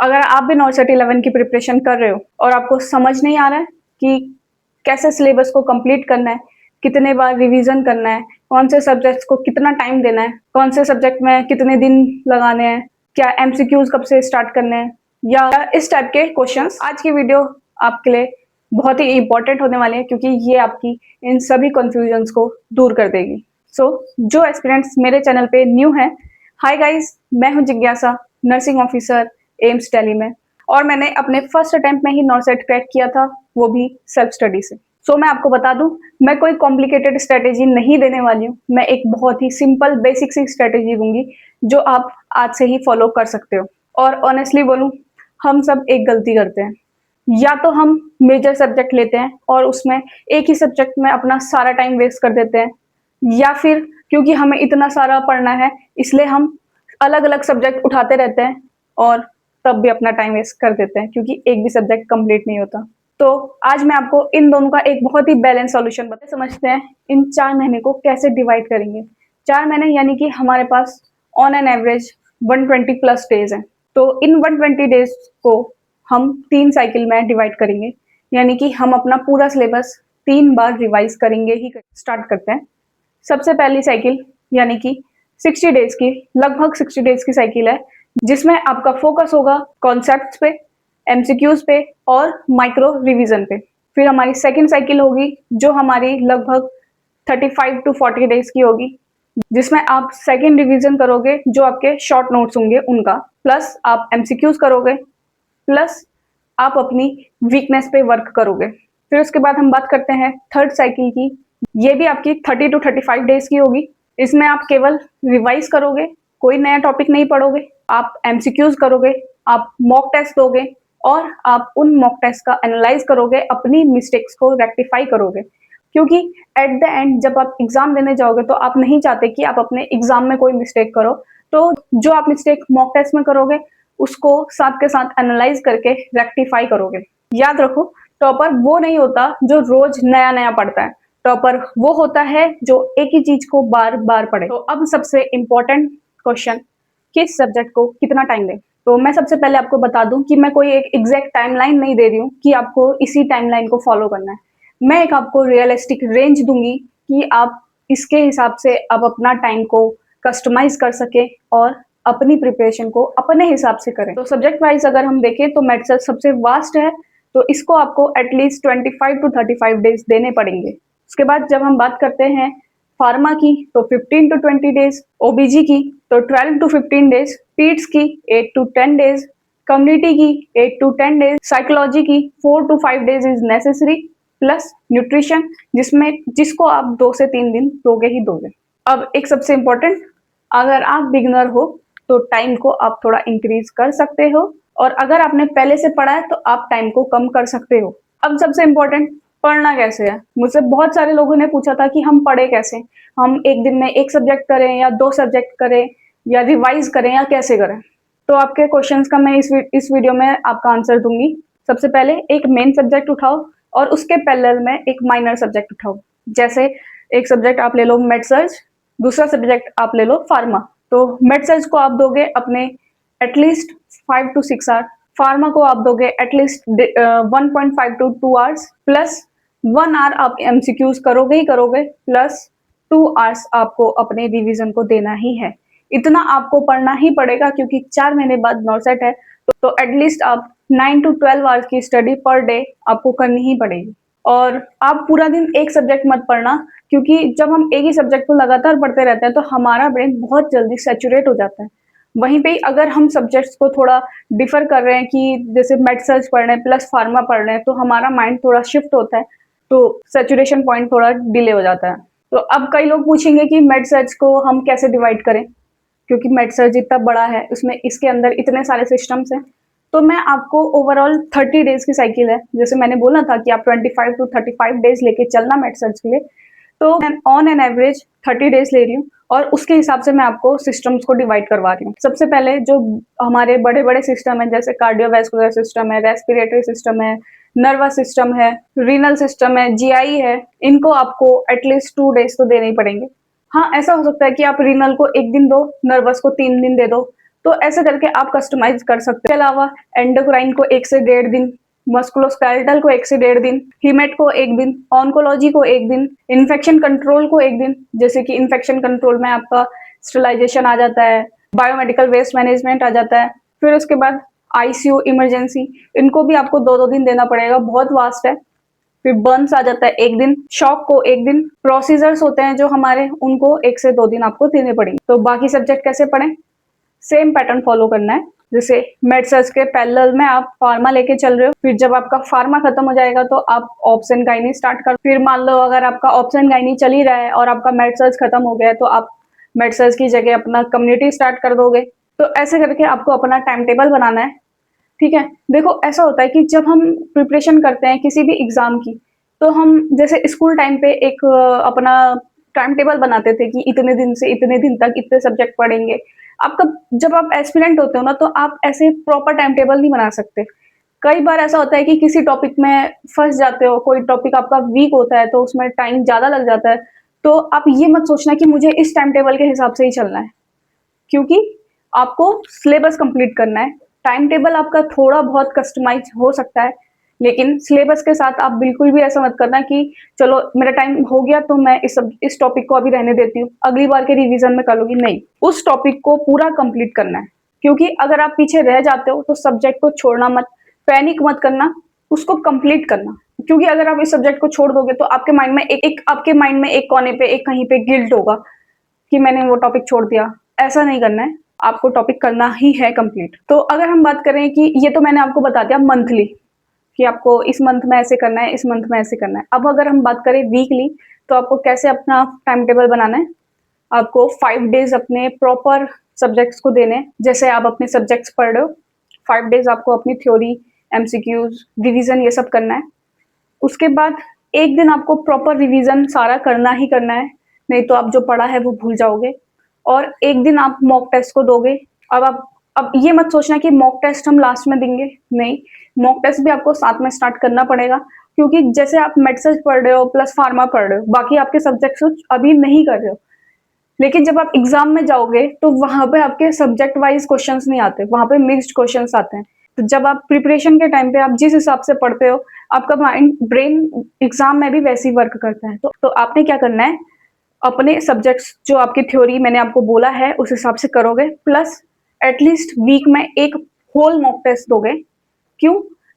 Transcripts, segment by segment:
अगर आप भी नॉर्सेट 11 की प्रिपरेशन कर रहे हो और आपको समझ नहीं आ रहा है कि कैसे सिलेबस को कंप्लीट करना है, कितने बार रिवीजन करना है, कौन से सब्जेक्ट्स को कितना टाइम देना है, कौन से सब्जेक्ट में कितने दिन लगाने हैं, क्या एमसीक्यूज कब से स्टार्ट करने हैं, या इस टाइप के क्वेश्चंस, आज की वीडियो आपके लिए बहुत ही इंपॉर्टेंट होने वाले हैं क्योंकि ये आपकी इन सभी कंफ्यूजन्स को दूर कर देगी। सो जो एस्पिरेंट्स मेरे चैनल पे न्यू हैं, हाय गाइस, मैं हूं जिज्ञासा, नर्सिंग ऑफिसर एम्स दिल्ली में, और मैंने अपने फर्स्ट अटेम्प्ट में ही नॉर्सेट क्रैक किया था, वो भी सेल्फ स्टडी से। सो मैं आपको बता दूं, मैं कोई कॉम्प्लिकेटेड स्ट्रेटेजी नहीं देने वाली हूँ। मैं एक बहुत ही सिंपल बेसिक सी स्ट्रेटेजी दूंगी जो आप आज से ही फॉलो कर सकते हो। और ऑनेस्टली बोलूं, हम सब एक गलती करते हैं, या तो हम मेजर सब्जेक्ट लेते हैं और उसमें एक ही सब्जेक्ट में अपना सारा टाइम वेस्ट कर देते हैं, या फिर क्योंकि हमें इतना सारा पढ़ना है इसलिए हम अलग अलग सब्जेक्ट उठाते रहते हैं और तब भी अपना टाइम वेस्ट कर देते हैं क्योंकि एक भी सब्जेक्ट कंप्लीट नहीं होता। तो आज मैं आपको इन दोनों का एक बहुत ही बैलेंस सॉल्यूशन बता समझते हैं। इन 4 महीने को कैसे डिवाइड करेंगे। 4 महीने यानी कि हमारे pass on an average 120 plus days हैं। तो इन 120 डेज को हम 3 साइकिल में डिवाइड करेंगे, यानी कि हम अपना पूरा सिलेबस 3 बार रिवाइज करेंगे ही। स्टार्ट करते हैं। सबसे पहली साइकिल यानी कि 60 डेज की, लगभग 60 डेज की साइकिल है, जिसमें आपका फोकस होगा कॉन्सेप्ट्स पे, एमसीक्यूज पे और माइक्रो रिवीजन पे। फिर हमारी सेकंड साइकिल होगी जो हमारी लगभग 35 टू 40 डेज की होगी, जिसमें आप सेकंड रिवीजन करोगे जो आपके शॉर्ट नोट्स होंगे उनका, प्लस आप एमसीक्यूज करोगे, प्लस आप अपनी वीकनेस पे वर्क करोगे। फिर उसके बाद हम बात करते हैं थर्ड साइकिल की। ये भी आपकी 30 टू 35 डेज की होगी। इसमें आप केवल रिवाइज करोगे, कोई नया टॉपिक नहीं पढ़ोगे, आप एमसीक्यूज करोगे, आप मॉक टेस्ट दोगे और आप उन मॉक टेस्ट का एनालाइज करोगे, अपनी मिस्टेक्स को रेक्टिफाई करोगे। क्योंकि एट द एंड जब आप एग्जाम देने जाओगे तो आप नहीं चाहते कि आप अपने एग्जाम में कोई मिस्टेक करो। तो जो आप मिस्टेक मॉक टेस्ट में करोगे उसको साथ के साथ एनालाइज करके रेक्टिफाई करोगे। याद रखो, टॉपर वो नहीं होता जो रोज नया नया पढ़ता है। टॉपर वो होता है जो एक ही चीज को बार बार पढ़े। तो अब सबसे इंपॉर्टेंट क्वेश्चन, किस सब्जेक्ट को कितना टाइम दें। तो मैं सबसे पहले आपको बता दूं कि मैं कोई एक एग्जैक्ट टाइमलाइन नहीं दे रही हूँ कि आपको इसी टाइमलाइन को फॉलो करना है। मैं एक आपको रियलिस्टिक रेंज दूंगी कि आप इसके हिसाब से आप अपना टाइम को कस्टमाइज कर सके और अपनी प्रिपरेशन को अपने हिसाब से करें। तो सब्जेक्ट वाइज अगर हम देखें तो मेडिसिन सबसे वास्ट है, तो इसको आपको एटलीस्ट 25 टू 35 डेज देने पड़ेंगे। उसके बाद जब हम बात करते हैं फार्मा की तो 15 टू 20 डेज, ओबीजी की तो 12 टू 15 डेज, पीट्स की 8 टू 10 डेज, कम्युनिटी की 8 टू 10 डेज, साइकोलॉजी की 4 to 5 days is necessary, plus nutrition जिसको आप 2 से 3 दिन दोगे ही दोगे। अब एक सबसे इंपॉर्टेंट, अगर आप बिगिनर हो तो टाइम को आप थोड़ा इंक्रीज कर सकते हो, और अगर आपने पहले से पढ़ा है तो आप टाइम को कम कर सकते हो। अब सबसे इंपॉर्टेंट, पढ़ना कैसे है। मुझसे बहुत सारे लोगों ने पूछा था कि हम पढ़े कैसे, हम एक दिन में एक सब्जेक्ट करें या 2 सब्जेक्ट करें या रिवाइज करें या कैसे करें। तो आपके क्वेश्चंस का मैं इस वीडियो में आपका आंसर दूंगी। सबसे पहले एक मेन सब्जेक्ट उठाओ और उसके पैरेलल में एक माइनर सब्जेक्ट उठाओ। जैसे एक सब्जेक्ट आप ले लो मेड सर्च, दूसरा सब्जेक्ट आप ले लो फार्मा। तो मेड सर्च को आप दोगे अपने एटलीस्ट 5 टू 6 आवर, फार्मा को आप दोगे at least 1.5 to 2 hours, plus 1 hour आप एमसीक्यूज करोगे ही करोगे, प्लस 2 आवर्स आपको अपने रिवीजन को देना ही है। इतना आपको पढ़ना ही पड़ेगा क्योंकि 4 महीने बाद नॉर्सेट है। तो एटलीस्ट आप 9 टू 12 आवर्स की स्टडी पर डे आपको करनी ही पड़ेगी। और आप पूरा दिन एक सब्जेक्ट मत पढ़ना, क्योंकि जब हम एक ही सब्जेक्ट को लगातार पढ़ते रहते हैं तो हमारा ब्रेन बहुत जल्दी सैचुरेट हो जाता है। वहीं पे अगर हम सब्जेक्ट्स को थोड़ा डिफर कर रहे हैं कि जैसे मेड सर्च पढ़ रहे हैं प्लस फार्मा पढ़ रहे हैं, तो हमारा माइंड थोड़ा शिफ्ट होता है, तो सैचुरेशन पॉइंट थोड़ा डिले हो जाता है। तो अब कई लोग पूछेंगे कि मेड सर्च को हम कैसे डिवाइड करें, क्योंकि मेड सर्च इतना बड़ा है, उसमें इसके अंदर इतने सारे सिस्टम्स हैं। तो मैं आपको ओवरऑल 30 डेज की साइकिल है, जैसे मैंने बोला था कि आप 25 टू 35 डेज लेके चलना मेड सर्च के लिए, तो मैं ऑन एन एवरेज 30 डेज ले रही हूँ और उसके हिसाब से मैं आपको सिस्टम्स को डिवाइड करवा रही हूँ। सबसे पहले जो हमारे बड़े बड़े सिस्टम है, जैसे कार्डियोवैस्कुलर सिस्टम है, रेस्पिरेटरी सिस्टम है, नर्वस सिस्टम है, रीनल सिस्टम है, जीआई है, इनको आपको एटलीस्ट 2 डेज तो देने ही पड़ेंगे। हाँ, ऐसा हो सकता है कि आप रीनल को 1 दिन दो, नर्वस को 3 दिन दे दो, तो ऐसे करके आप कस्टमाइज कर सकते हो। इसके अलावा एंडोक्राइन को 1 से 1.5 दिन, मस्कुलोस्केलेटल को 1 से 1.5 दिन, हीमेट को 1 दिन, ऑन्कोलॉजी को 1 दिन, इन्फेक्शन कंट्रोल को 1 दिन, जैसे कि इन्फेक्शन कंट्रोल में आपका स्टरलाइजेशन आ जाता है, बायोमेडिकल वेस्ट मैनेजमेंट आ जाता है। फिर उसके बाद आईसीयू, इमरजेंसी, इनको भी आपको 2-2 दिन देना पड़ेगा, बहुत वास्ट है। फिर बर्न्स आ जाता है 1 दिन, शॉक को 1 दिन, प्रोसीजर्स होते हैं जो हमारे, उनको 1 से 2 दिन आपको देने पड़ेंगे। तो बाकी सब्जेक्ट कैसे पढ़ें? सेम पैटर्न फॉलो करना है। जैसे मेड सर्च के पैरेलल में आप फार्मा लेके चल रहे हो, फिर जब आपका फार्मा खत्म हो जाएगा तो आप ऑप्शन गाइनी स्टार्ट कर। फिर मान लो अगर आपका ऑप्शन गाइनी चल ही रहा है और आपका मेड सर्च खत्म हो गया है, तो आप मेड सर्च की जगह अपना कम्युनिटी स्टार्ट कर दोगे। तो ऐसे करके आपको अपना टाइम टेबल बनाना है, ठीक है। देखो ऐसा होता है कि जब हम प्रिपरेशन करते हैं किसी भी एग्जाम की, तो हम जैसे स्कूल टाइम पे एक अपना टाइम टेबल बनाते थे कि इतने दिन से इतने दिन तक इतने सब्जेक्ट पढ़ेंगे। आपका जब आप एस्पिरेंट होते हो ना, तो आप ऐसे प्रॉपर टाइम टेबल नहीं बना सकते। कई बार ऐसा होता है कि किसी टॉपिक में फंस जाते हो, कोई टॉपिक आपका वीक होता है तो उसमें टाइम ज्यादा लग जाता है। तो आप ये मत सोचना कि मुझे इस टाइम टेबल के हिसाब से ही चलना है, क्योंकि आपको सिलेबस कंप्लीट करना है। टाइम टेबल आपका थोड़ा बहुत कस्टमाइज हो सकता है, लेकिन सिलेबस के साथ आप बिल्कुल भी ऐसा मत करना कि चलो मेरा टाइम हो गया तो मैं इस टॉपिक को अभी रहने देती हूँ, अगली बार के रिवीजन में कर लूंगी। नहीं, उस टॉपिक को पूरा कंप्लीट करना है, क्योंकि अगर आप पीछे रह जाते हो तो सब्जेक्ट को छोड़ना मत, पैनिक मत करना, उसको कंप्लीट करना। क्योंकि अगर आप इस सब्जेक्ट को छोड़ दोगे तो आपके माइंड में आपके माइंड में एक कोने पे, एक कहीं पे गिल्ट होगा कि मैंने वो टॉपिक छोड़ दिया। ऐसा नहीं करना है, आपको टॉपिक करना ही है कंप्लीट। तो अगर हम बात करें कि ये तो मैंने आपको बता दिया मंथली कि आपको इस मंथ में ऐसे करना है, इस मंथ में ऐसे करना है। अब अगर हम बात करें वीकली, तो आपको कैसे अपना टाइम टेबल बनाना है। आपको 5 डेज अपने प्रॉपर सब्जेक्ट्स को देने हैं। जैसे आप अपने सब्जेक्ट्स पढ़ रहे हो, 5 डेज आपको अपनी थ्योरी, एमसीक्यूज, रिवीजन ये सब करना है। उसके बाद एक दिन आपको प्रॉपर रिवीजन सारा करना ही करना है, नहीं तो आप जो पढ़ा है वो भूल जाओगे। और एक दिन आप मॉक टेस्ट को दोगे। अब ये मत सोचना कि मॉक टेस्ट हम लास्ट में देंगे, नहीं, मॉक टेस्ट भी आपको साथ में स्टार्ट करना पड़ेगा, क्योंकि जैसे आप मेडिसिन पढ़ रहे हो प्लस फार्मा पढ़ रहे हो, बाकी आपके सब्जेक्ट्स अभी नहीं कर रहे हो, लेकिन जब आप एग्जाम में जाओगे तो वहां पे आपके सब्जेक्ट वाइज क्वेश्चंस नहीं आते, वहां पे मिक्स्ड क्वेश्चंस आते हैं। तो जब आप प्रिपरेशन के टाइम पे आप जिस हिसाब से पढ़ते हो, आपका माइंड ब्रेन एग्जाम में भी वैसे ही वर्क करता है। तो आपने क्या करना है, अपने सब्जेक्ट्स जो आपकी थ्योरी मैंने आपको बोला है उस हिसाब से करोगे, प्लस एटलीस्ट वीक में एक होल मॉक टेस्ट दोगे। क्यों?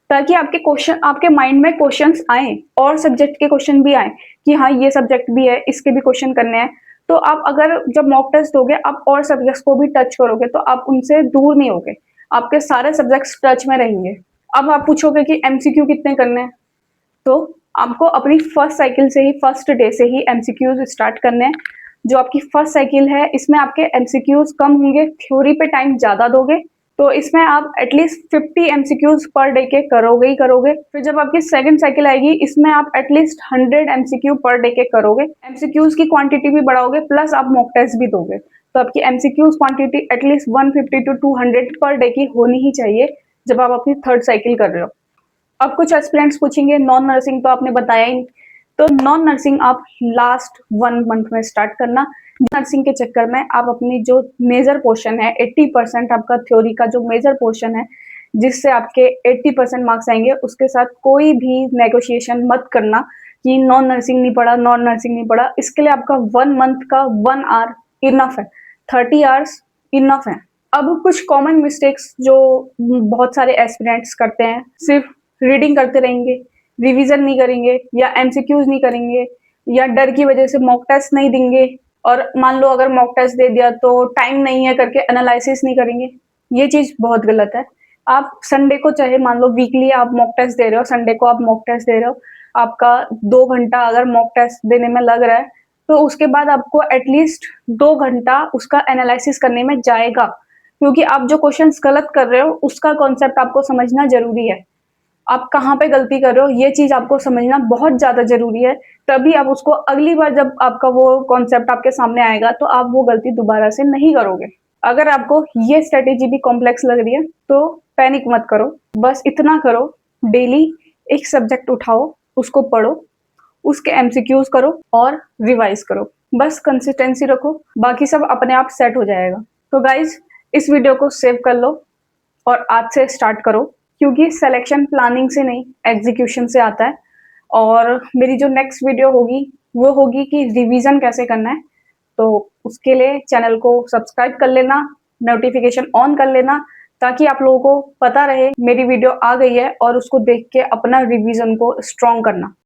ताकि आपके क्वेश्चन, आपके माइंड में क्वेश्चंस आए और सब्जेक्ट के क्वेश्चन भी आए कि हाँ ये सब्जेक्ट भी है, इसके भी क्वेश्चन करने हैं। तो आप अगर जब मॉक टेस्ट दोगे, आप और सब्जेक्ट्स को भी टच करोगे, तो आप उनसे दूर नहीं होगे, आपके सारे सब्जेक्ट्स टच में रहेंगे। अब आप पूछोगे कि एमसीक्यू कितने करने हैं, तो आपको अपनी फर्स्ट साइकिल से ही, फर्स्ट डे से ही एमसीक्यूज स्टार्ट करने हैं। जो आपकी फर्स्ट साइकिल है इसमें आपके एमसीक्यूज कम होंगे, थ्योरी पे टाइम ज्यादा दोगे, तो इसमें आप एटलीस्ट 50 एमसीक्यूज पर डे के करोगे ही करोगे। फिर जब आपकी सेकंड साइकिल आएगी, इसमें आप एटलीस्ट 100 एमसीक्यू पर डे के करोगे, एमसीक्यूज की क्वांटिटी भी बढ़ाओगे, प्लस आप मॉक टेस्ट भी दोगे, तो आपकी MCQs quantity at least 150 to 200 per day की होनी ही चाहिए जब आप अपनी थर्ड साइकिल कर रहे हो। अब कुछ एस्पिरेंट्स पूछेंगे नॉन नर्सिंग तो आपने बताया ही, तो नॉन नर्सिंग आप लास्ट 1 मंथ में स्टार्ट करना। नर्सिंग के चक्कर में आप अपनी जो मेजर पोर्शन है, 80% आपका थ्योरी का जो मेजर पोर्शन है जिससे आपके 80% मार्क्स आएंगे, उसके साथ कोई भी नेगोशिएशन मत करना कि नॉन नर्सिंग नहीं पढ़ा, नॉन नर्सिंग नहीं पढ़ा। इसके लिए आपका 1 मंथ का 1 आवर इनफ है, 30 आवर्स इनफ है। अब कुछ कॉमन मिस्टेक्स जो बहुत सारे एस्पिरेंट्स करते हैं, सिर्फ रीडिंग करते रहेंगे, रिवीजन नहीं करेंगे, या एमसीक्यूज नहीं करेंगे, या डर की वजह से मॉक टेस्ट नहीं देंगे, और मान लो अगर मॉक टेस्ट दे दिया तो टाइम नहीं है करके एनालिसिस नहीं करेंगे। ये चीज बहुत गलत है। आप संडे को, चाहे मान लो वीकली आप मॉक टेस्ट दे रहे हो, संडे को आप मॉक टेस्ट दे रहे हो, आपका 2 घंटा अगर मॉक टेस्ट देने में लग रहा है, तो उसके बाद आपको एटलीस्ट 2 घंटा उसका एनालिसिस करने में जाएगा, क्योंकि आप जो क्वेश्चंस गलत कर रहे हो उसका कॉन्सेप्ट आपको समझना जरूरी है। आप कहाँ पे गलती कर रहे हो ये चीज आपको समझना बहुत ज्यादा जरूरी है, तभी आप उसको अगली बार जब आपका वो कॉन्सेप्ट आपके सामने आएगा तो आप वो गलती दोबारा से नहीं करोगे। अगर आपको ये स्ट्रेटेजी भी कॉम्प्लेक्स लग रही है तो पैनिक मत करो, बस इतना करो, डेली एक सब्जेक्ट उठाओ, उसको पढ़ो, उसके एमसीक्यूज करो और रिवाइज करो, बस कंसिस्टेंसी रखो, बाकी सब अपने आप सेट हो जाएगा। तो गाइज, इस वीडियो को सेव कर लो और आज से स्टार्ट करो, क्योंकि सिलेक्शन प्लानिंग से नहीं एग्जीक्यूशन से आता है। और मेरी जो नेक्स्ट वीडियो होगी वो होगी कि रिवीजन कैसे करना है। तो उसके लिए चैनल को सब्सक्राइब कर लेना, नोटिफिकेशन ऑन कर लेना, ताकि आप लोगों को पता रहे मेरी वीडियो आ गई है और उसको देख के अपना रिवीजन को स्ट्रॉन्ग करना।